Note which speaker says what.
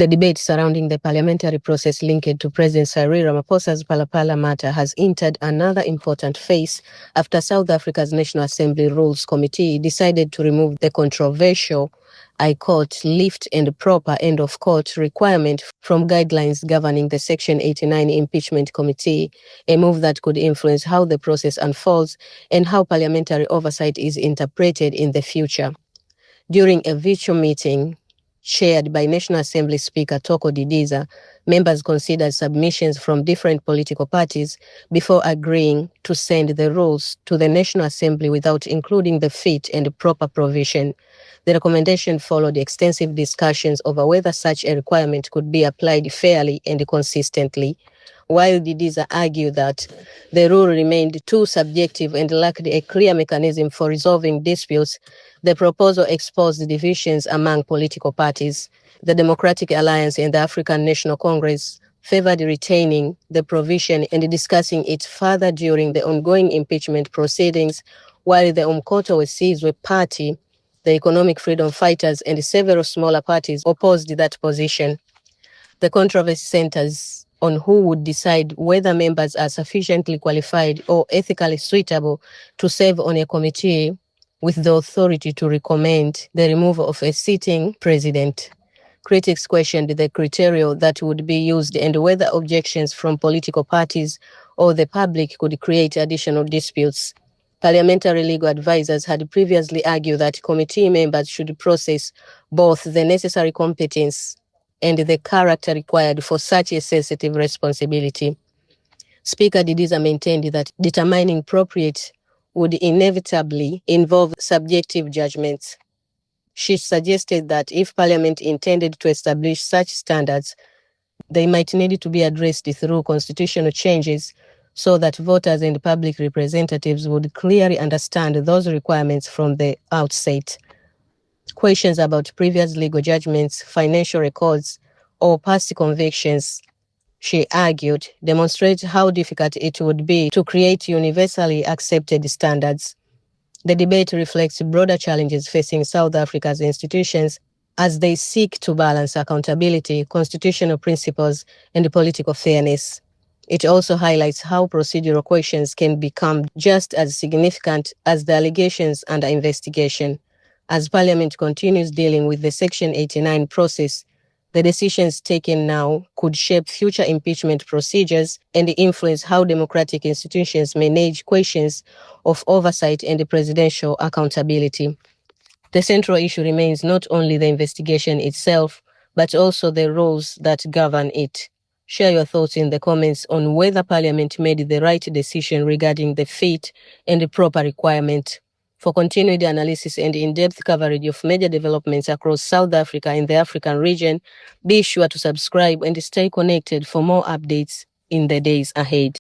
Speaker 1: The debate surrounding the parliamentary process linked to President Cyril Ramaphosa's Phala matter has entered another important phase after South Africa's National Assembly Rules Committee decided to remove the controversial I quote, lift and proper end of court requirement from guidelines governing the Section 89 Impeachment Committee, a move that could influence how the process unfolds and how parliamentary oversight is interpreted in the future. During a virtual meeting chaired by National Assembly Speaker Toko Didiza, members considered submissions from different political parties before agreeing to send the rules to the National Assembly without including the fit and proper provision. The recommendation followed extensive discussions over whether such a requirement could be applied fairly and consistently, while Didiza argued that the rule remained too subjective and lacked a clear mechanism for resolving disputes. The proposal exposed divisions among political parties. The Democratic Alliance and the African National Congress favored retaining the provision and discussing it further during the ongoing impeachment proceedings, while the Umkhonto we Sizwe Party, the Economic Freedom Fighters, and several smaller parties opposed that position. The controversy centers on who would decide whether members are sufficiently qualified or ethically suitable to serve on a committee with the authority to recommend the removal of a sitting president. Critics questioned the criteria that would be used and whether objections from political parties or the public could create additional disputes. Parliamentary legal advisors had previously argued that committee members should possess both the necessary competence and the character required for such a sensitive responsibility. Speaker Didiza maintained that determining appropriate would inevitably involve subjective judgments. She suggested that if Parliament intended to establish such standards, they might need to be addressed through constitutional changes so that voters and public representatives would clearly understand those requirements from the outset. Questions about previous legal judgments, financial records, or past convictions, she argued, demonstrate how difficult it would be to create universally accepted standards. The debate reflects broader challenges facing South Africa's institutions as they seek to balance accountability, constitutional principles, and political fairness. It also highlights how procedural questions can become just as significant as the allegations under investigation. As Parliament continues dealing with the Section 89 process, the decisions taken now could shape future impeachment procedures and influence how democratic institutions manage questions of oversight and presidential accountability. The central issue remains not only the investigation itself, but also the rules that govern it. Share your thoughts in the comments on whether Parliament made the right decision regarding the fit and the proper requirement. For continued analysis and in-depth coverage of major developments across South Africa and the African region, be sure to subscribe and stay connected for more updates in the days ahead.